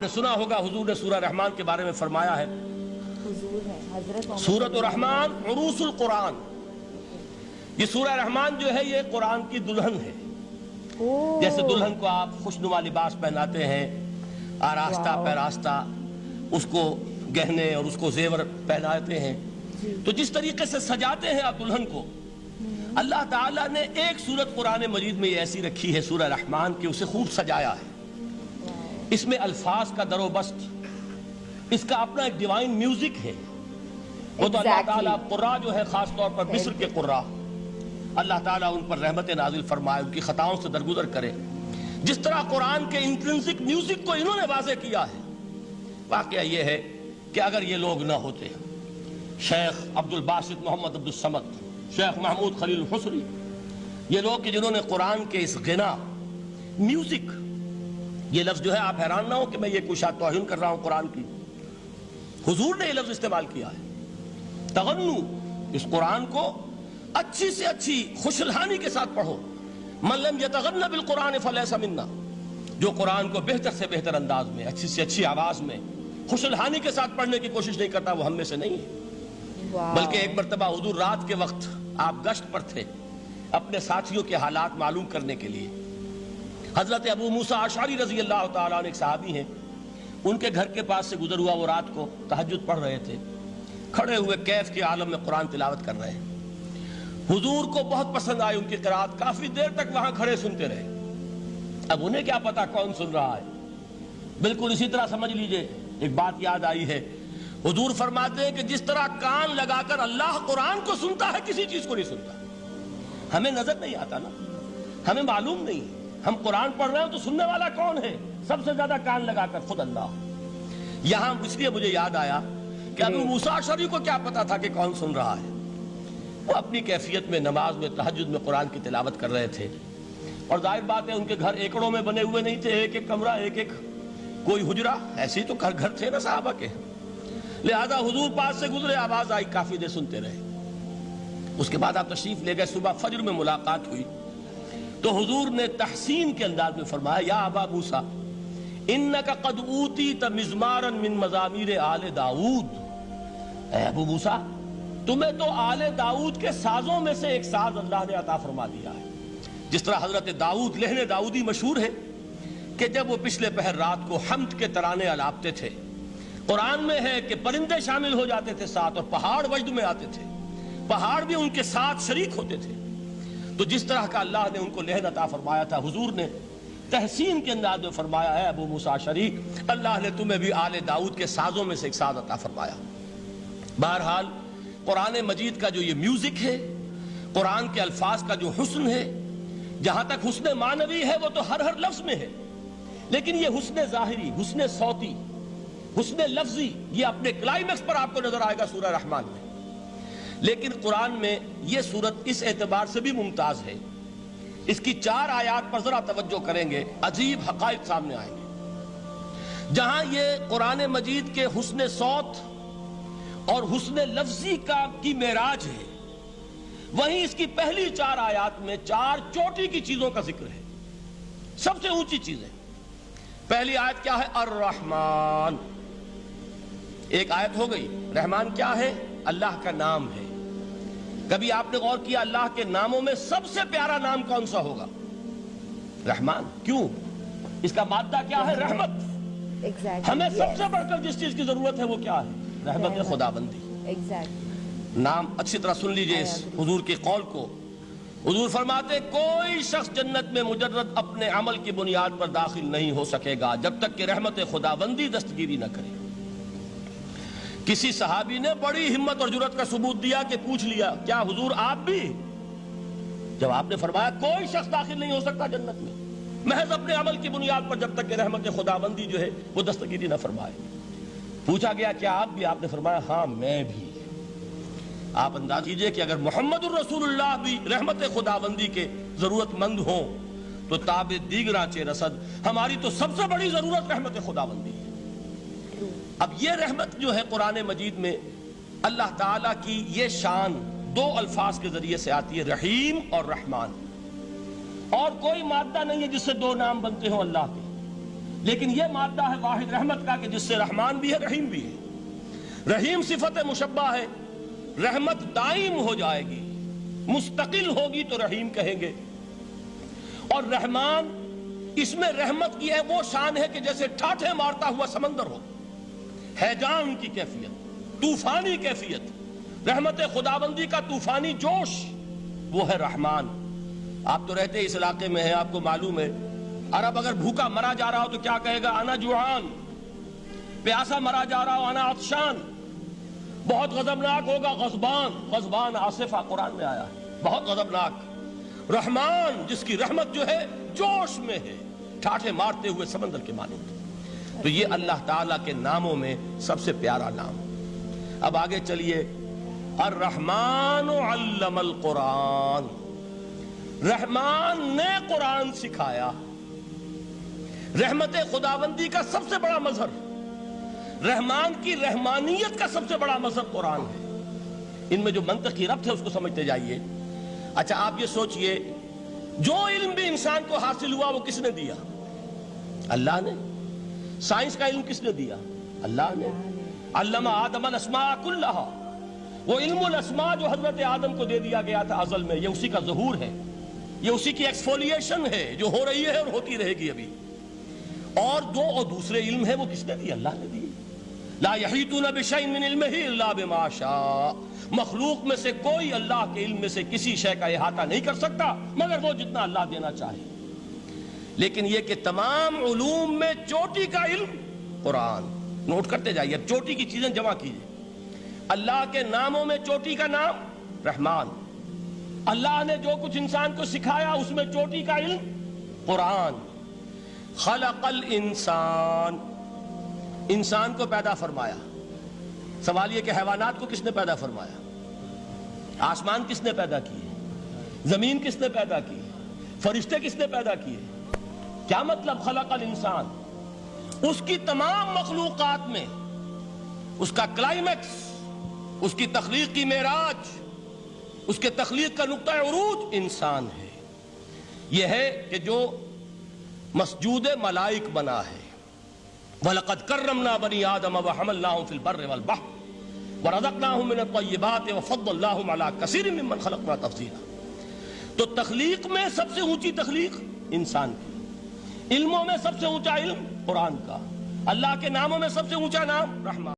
سنا ہوگا حضور نے سورہ رحمان کے بارے میں فرمایا ہے سورۃ الرحمن عروس القرآن. یہ سورہ رحمان جو ہے یہ قرآن کی دلہن ہے. جیسے دلہن کو آپ خوشنما لباس پہناتے ہیں، آراستہ پیراستہ اس کو گہنے اور اس کو زیور پہناتے ہیں، تو جس طریقے سے سجاتے ہیں آپ دلہن کو، اللہ تعالیٰ نے ایک سورت قرآن مجید میں یہ ایسی رکھی ہے سورہ رحمان کہ اسے خوب سجایا ہے. اس میں الفاظ کا در و بست، اس کا اپنا ایک ڈیوائن میوزک ہے. وہ تو اللہ تعالیٰ قراء جو ہے خاص طور پر مصر کے قراء، اللہ تعالیٰ ان پر رحمت نازل فرمائے، ان کی خطاؤں سے درگزر کرے. جس طرح قرآن کے انٹرنسک میوزک کو انہوں نے واضح کیا ہے. واقعہ یہ ہے کہ اگر یہ لوگ نہ ہوتے، شیخ عبد الباسط محمد عبد الصمد، شیخ محمود خلیل الحصری، یہ لوگ کہ جنہوں نے قرآن کے اس غنا میوزک، یہ لفظ جو ہے آپ حیران نہ ہو کہ میں یہ کوئی شاید توہین کر رہا ہوں قرآن کی، حضور نے یہ لفظ استعمال کیا ہے. تغنو، اس قرآن کو اچھی سے اچھی خوشلہانی کے ساتھ پڑھو. من لم یتغن بالقرآن فلیس منا، جو قرآن کو بہتر سے بہتر انداز میں، اچھی سے اچھی آواز میں خوشلہانی کے ساتھ پڑھنے کی کوشش نہیں کرتا، وہ ہم میں سے نہیں ہے. بلکہ ایک مرتبہ حضور رات کے وقت آپ گشت پر تھے اپنے ساتھیوں کے حالات معلوم کرنے کے لیے. حضرت ابو موسیٰ اشعری رضی اللہ تعالیٰ عنہ ایک صحابی ہیں، ان کے گھر کے پاس سے گزر ہوا. وہ رات کو تہجد پڑھ رہے تھے، کھڑے ہوئے کیف کے عالم میں قرآن تلاوت کر رہے ہیں. حضور کو بہت پسند آئی ان کی قرآت، کافی دیر تک وہاں کھڑے سنتے رہے. اب انہیں کیا پتا کون سن رہا ہے. بالکل اسی طرح سمجھ لیجئے ایک بات یاد آئی ہے. حضور فرماتے ہیں کہ جس طرح کان لگا کر اللہ قرآن کو سنتا ہے، کسی چیز کو نہیں سنتا. ہمیں نظر نہیں آتا نا، ہمیں معلوم نہیں. ہم قرآن پڑھ رہے ہیں تو سننے والا کون ہے؟ سب سے زیادہ کان لگا کر خود اللہ. یہاں اس لیے مجھے یاد آیا کہ ابو موسیٰ اشعری کو کیا پتا تھا کہ کون سن رہا ہے. وہ اپنی کیفیت میں نماز میں تہجد میں قرآن کی تلاوت کر رہے تھے. اور ظاہر بات ہے ان کے گھر ایکڑوں میں بنے ہوئے نہیں تھے، ایک ایک کمرہ، ایک ایک کوئی حجرہ، ایسے ہی تو گھر تھے نا صحابہ کے. لہذا حضور پاس سے گزرے، آواز آئی، کافی دیر سنتے رہے. اس کے بعد آپ تشریف لے گئے. صبح فجر میں ملاقات ہوئی تو حضور نے تحسین کے انداز میں فرمایا، یا ابا موسیٰ انک قد اوتیت مزمارا من مزامیر آل داؤد. اے ابو موسیٰ، تمہیں تو آل داؤد کے سازوں میں سے ایک ساز اللہ نے عطا فرما دیا ہے. جس طرح حضرت داؤد لہن داؤدی مشہور ہے کہ جب وہ پچھلے پہر رات کو حمد کے ترانے الاپتے تھے، قرآن میں ہے کہ پرندے شامل ہو جاتے تھے ساتھ، اور پہاڑ وجد میں آتے تھے، پہاڑ بھی ان کے ساتھ شریک ہوتے تھے. تو جس طرح کا اللہ نے ان کو لہن عطا فرمایا تھا، حضور نے تحسین کے انداز میں فرمایا ہے ابو موسیٰ اشعری، اللہ نے تمہیں بھی آل داؤد کے سازوں میں سے ایک ساز عطا فرمایا. بہرحال قرآن مجید کا جو یہ میوزک ہے، قرآن کے الفاظ کا جو حسن ہے، جہاں تک حسن معنوی ہے وہ تو ہر لفظ میں ہے، لیکن یہ حسن ظاہری، حسن صوتی، حسن لفظی، یہ اپنے کلائمیکس پر آپ کو نظر آئے گا سورہ رحمان میں. لیکن قرآن میں یہ سورت اس اعتبار سے بھی ممتاز ہے، اس کی 4 آیات پر ذرا توجہ کریں گے، عجیب حقائق سامنے آئیں گے. جہاں یہ قرآن مجید کے حسن صوت اور حسن لفظی کی معراج ہے، وہیں اس کی پہلی 4 آیات میں 4 چوٹی کی چیزوں کا ذکر ہے، سب سے اونچی چیزیں. پہلی آیت کیا ہے؟ الرحمن. ایک آیت ہو گئی. رحمان کیا ہے؟ اللہ کا نام ہے. کبھی آپ نے غور کیا اللہ کے ناموں میں سب سے پیارا نام کون سا ہوگا؟ رحمان. کیوں؟ اس کا مادہ کیا ہے؟ رحمت. ہمیں سب سے بڑھ کر جس چیز کی ضرورت ہے وہ کیا ہے؟ رحمت خداوندی. نام اچھی طرح سن لیجئے اس حضور کے قول کو. حضور فرماتے کوئی شخص جنت میں مجرد اپنے عمل کی بنیاد پر داخل نہیں ہو سکے گا جب تک کہ رحمت خداوندی دستگیری نہ کرے. کسی صحابی نے بڑی ہمت اور جرأت کا ثبوت دیا کہ پوچھ لیا، کیا حضور آپ بھی؟ جب آپ نے فرمایا کوئی شخص داخل نہیں ہو سکتا جنت میں محض اپنے عمل کی بنیاد پر جب تک کہ رحمت خداوندی جو ہے وہ دستگیری نہ فرمائے. پوچھا گیا کیا آپ بھی؟ آپ نے فرمایا ہاں میں بھی. آپ انداز کیجئے کہ اگر محمد الرسول اللہ بھی رحمت خداوندی کے ضرورت مند ہوں تو تاب دیگراں چہ رسد، ہماری تو سب سے بڑی ضرورت رحمت خداوندی ہے. اب یہ رحمت جو ہے قرآن مجید میں اللہ تعالیٰ کی یہ شان 2 الفاظ کے ذریعے سے آتی ہے، رحیم اور رحمان. اور کوئی مادہ نہیں ہے جس سے 2 نام بنتے ہوں اللہ کے. لیکن یہ مادہ ہے واحد رحمت کا کہ جس سے رحمان بھی ہے رحیم بھی ہے۔ رحیم صفت مشبہ ہے، رحمت دائم ہو جائے گی، مستقل ہوگی تو رحیم کہیں گے، اور رحمان اس میں رحمت کی ہے وہ شان ہے کہ جیسے ٹھاٹھے مارتا ہوا سمندر ہو، ہیجان کی کیفیت، طوفانی کیفیت، رحمت خداوندی کا طوفانی جوش، وہ ہے رحمان۔ آپ تو رہتے اس علاقے میں ہیں، آپ کو معلوم ہے عرب اگر بھوکا مرا جا رہا ہو تو کیا کہے گا؟ انا جوعان۔ پیاسا مرا جا رہا ہو انا عطشان۔ بہت غضبناک ہوگا غضبان، غضبان آصفہ قرآن میں آیا ہے، بہت غضبناک۔ رحمان جس کی رحمت جو ہے جوش میں ہے، ٹھاٹھے مارتے ہوئے سمندر کے مانند۔ تو یہ اللہ تعالیٰ کے ناموں میں سب سے پیارا نام۔ اب آگے چلیے، الرحمن علم القرآن، رحمان نے قرآن سکھایا۔ رحمت خداوندی کا سب سے بڑا مظہر، رحمان کی رحمانیت کا سب سے بڑا مظہر قرآن ہے۔ ان میں جو منطقی ربط ہے اس کو سمجھتے جائیے۔ اچھا آپ یہ سوچئے، جو علم بھی انسان کو حاصل ہوا وہ کس نے دیا؟ اللہ نے۔ سائنس کا علم کس نے دیا؟ اللہ نے۔ علم آدم الاسماء کلہا، وہ علم الاسماء جو حضرت آدم کو دے دیا گیا تھا ازل میں، یہ اسی کا ظہور ہے، یہ اسی کی ایکسفولیشن ہے جو ہو رہی ہے اور ہوتی رہے گی ابھی۔ اور دوسرے علم ہے وہ کس نے دی؟ اللہ نے دی۔ لا یحیطون بشیء من علمہ الا بما شاء، مخلوق میں سے کوئی اللہ کے علم میں سے کسی شے کا احاطہ نہیں کر سکتا مگر وہ جتنا اللہ دینا چاہے۔ لیکن یہ کہ تمام علوم میں چوٹی کا علم قرآن۔ نوٹ کرتے جائیے، اب چوٹی کی چیزیں جمع کیجئے۔ اللہ کے ناموں میں چوٹی کا نام رحمان، اللہ نے جو کچھ انسان کو سکھایا اس میں چوٹی کا علم قرآن۔ خلق الانسان، انسان کو پیدا فرمایا۔ سوال یہ کہ حیوانات کو کس نے پیدا فرمایا؟ آسمان کس نے پیدا کیے؟ زمین کس نے پیدا کی؟ فرشتے کس نے پیدا کیے؟ کیا مطلب خلق الانسان؟ اس کی تمام مخلوقات میں اس کا کلائمیکس، اس کی تخلیق کی معراج، اس کے تخلیق کا نقطہ عروج انسان ہے۔ یہ ہے کہ جو مسجود ملائک بنا ہے۔ وَلَقَدْ كَرَّمْنَا بَنِي آدَمَ وَحَمَلْنَاهُمْ فِي الْبَرِّ وَالْبَحْرِ وَرَزَقْنَاهُمْ مِنَ الطَّيِّبَاتِ وَفَضَّلْنَاهُمْ عَلَى كَثِيرٍ مِّمَّنْ خَلَقْنَا تَفْضِيلًا۔ تو تخلیق میں سب سے اونچی تخلیق انسان کی، علموں میں سب سے اونچا علم قرآن کا، اللہ کے ناموں میں سب سے اونچا نام رحمان۔